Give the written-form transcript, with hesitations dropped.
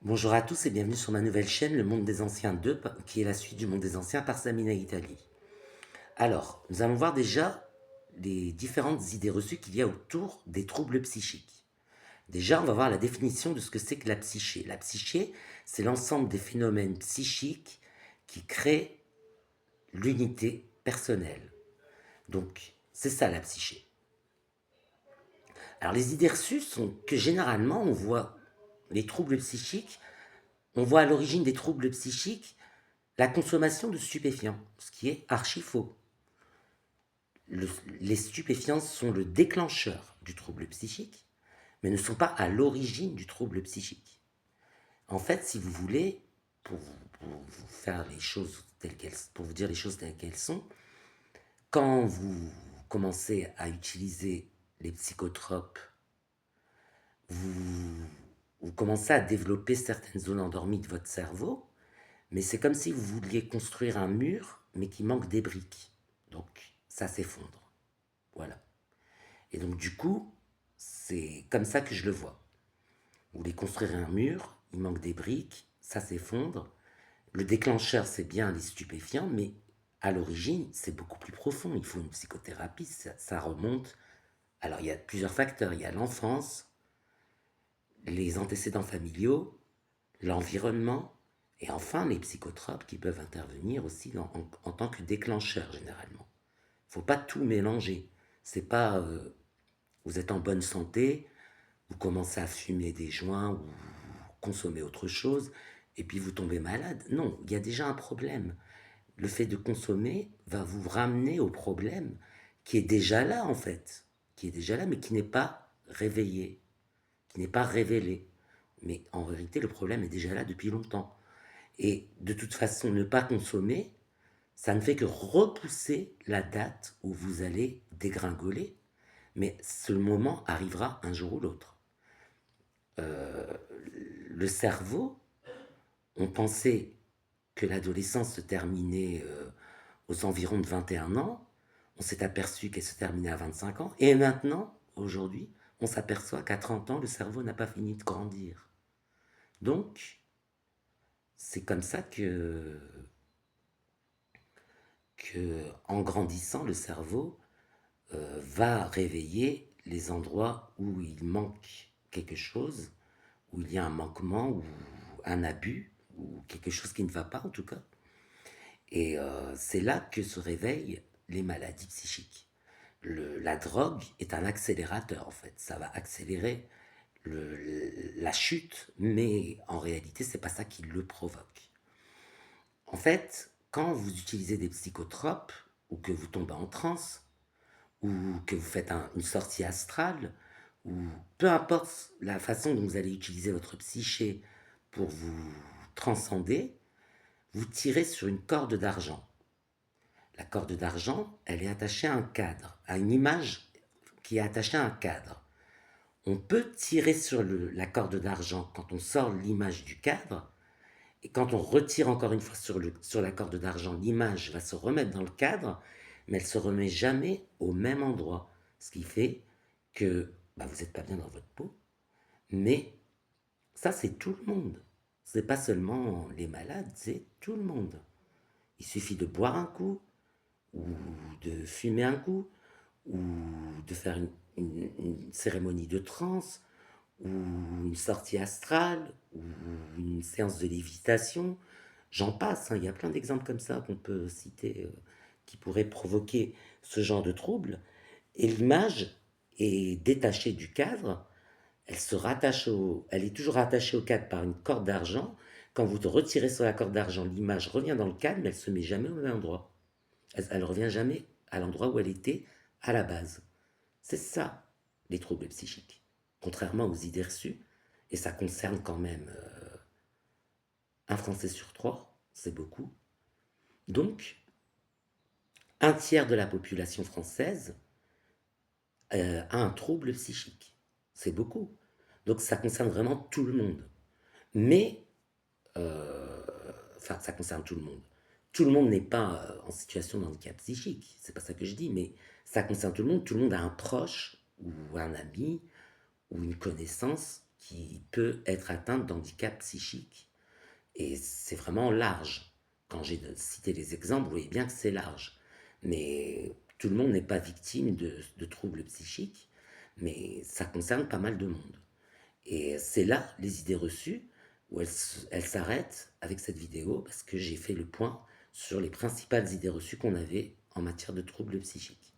Bonjour à tous et bienvenue sur ma nouvelle chaîne Le Monde des Anciens 2, qui est la suite du Monde des Anciens par Samina Italie. Alors, nous allons voir déjà les différentes idées reçues qu'il y a autour des troubles psychiques. Déjà, on va voir la définition de ce que c'est que la psyché. La psyché, c'est l'ensemble des phénomènes psychiques qui créent l'unité personnelle. Donc, c'est ça la psyché. Alors, les idées reçues sont que généralement, on voit les troubles psychiques, on voit à l'origine des troubles psychiques la consommation de stupéfiants, ce qui est archi faux. Les stupéfiants sont le déclencheur du trouble psychique, mais ne sont pas à l'origine du trouble psychique. En fait, si vous voulez, pour vous faire les choses telles qu'elles, pour vous dire les choses telles qu'elles sont, quand vous commencez à utiliser les psychotropes, vous, vous commencez à développer certaines zones endormies de votre cerveau, mais c'est comme si vous vouliez construire un mur, mais qui manque des briques. Donc, ça s'effondre. Voilà. Et donc, du coup, c'est comme ça que je le vois. Vous voulez construire un mur, il manque des briques, ça s'effondre. Le déclencheur, c'est bien les stupéfiants, mais à l'origine, c'est beaucoup plus profond. Il faut une psychothérapie, ça remonte. Alors, il y a plusieurs facteurs. Il y a l'enfance, les antécédents familiaux, l'environnement, et enfin les psychotropes qui peuvent intervenir aussi en tant que déclencheur généralement. Il ne faut pas tout mélanger. C'est pas vous êtes en bonne santé, vous commencez à fumer des joints ou consommer autre chose, et puis vous tombez malade. Non, il y a déjà un problème. Le fait de consommer va vous ramener au problème qui est déjà là en fait, qui est déjà là mais qui n'est pas réveillé, qui n'est pas révélé. Mais en vérité, le problème est déjà là depuis longtemps. Et de toute façon, ne pas consommer, ça ne fait que repousser la date où vous allez dégringoler. Mais ce moment arrivera un jour ou l'autre. Le cerveau, on pensait que l'adolescence se terminait aux environs de 21 ans. On s'est aperçu qu'elle se terminait à 25 ans. Et maintenant, aujourd'hui, on s'aperçoit qu'à 30 ans, le cerveau n'a pas fini de grandir. Donc, c'est comme ça que en grandissant, le cerveau va réveiller les endroits où il manque quelque chose, où il y a un manquement ou un abus, ou quelque chose qui ne va pas en tout cas. Et c'est là que se réveillent les maladies psychiques. La drogue est un accélérateur en fait, ça va accélérer la chute, mais en réalité c'est pas ça qui le provoque. En fait, quand vous utilisez des psychotropes, ou que vous tombez en transe, ou que vous faites une sortie astrale, ou peu importe la façon dont vous allez utiliser votre psyché pour vous transcender, vous tirez sur une corde d'argent. La corde d'argent, elle est attachée à un cadre, à une image qui est attachée à un cadre. On peut tirer sur la corde d'argent quand on sort l'image du cadre, et quand on retire encore une fois sur la corde d'argent, l'image va se remettre dans le cadre, mais elle ne se remet jamais au même endroit. Ce qui fait que bah, vous n'êtes pas bien dans votre peau. Mais ça, c'est tout le monde. Ce n'est pas seulement les malades, c'est tout le monde. Il suffit de boire un coup, ou de fumer un coup, ou de faire une cérémonie de transe, ou une sortie astrale, ou une séance de lévitation. J'en passe, hein, il y a plein d'exemples comme ça qu'on peut citer qui pourraient provoquer ce genre de trouble. Et l'image est détachée du cadre, elle est toujours rattachée au cadre par une corde d'argent. Quand vous retirez sur la corde d'argent, l'image revient dans le cadre, mais elle ne se met jamais au même endroit. Elle ne revient jamais à l'endroit où elle était à la base. C'est ça, les troubles psychiques. Contrairement aux idées reçues, et ça concerne quand même un Français sur trois, c'est beaucoup. Donc, un tiers de la population française a un trouble psychique. C'est beaucoup. Donc, ça concerne vraiment tout le monde. Mais, enfin, ça concerne tout le monde. Tout le monde n'est pas en situation de handicap psychique, c'est pas ça que je dis, mais ça concerne tout le monde. Tout le monde a un proche ou un ami ou une connaissance qui peut être atteinte d'handicap psychique. Et c'est vraiment large. Quand j'ai cité les exemples, vous voyez bien que c'est large. Mais tout le monde n'est pas victime de troubles psychiques, mais ça concerne pas mal de monde. Et c'est là les idées reçues où elles s'arrêtent avec cette vidéo parce que j'ai fait le point sur les principales idées reçues qu'on avait en matière de troubles psychiques.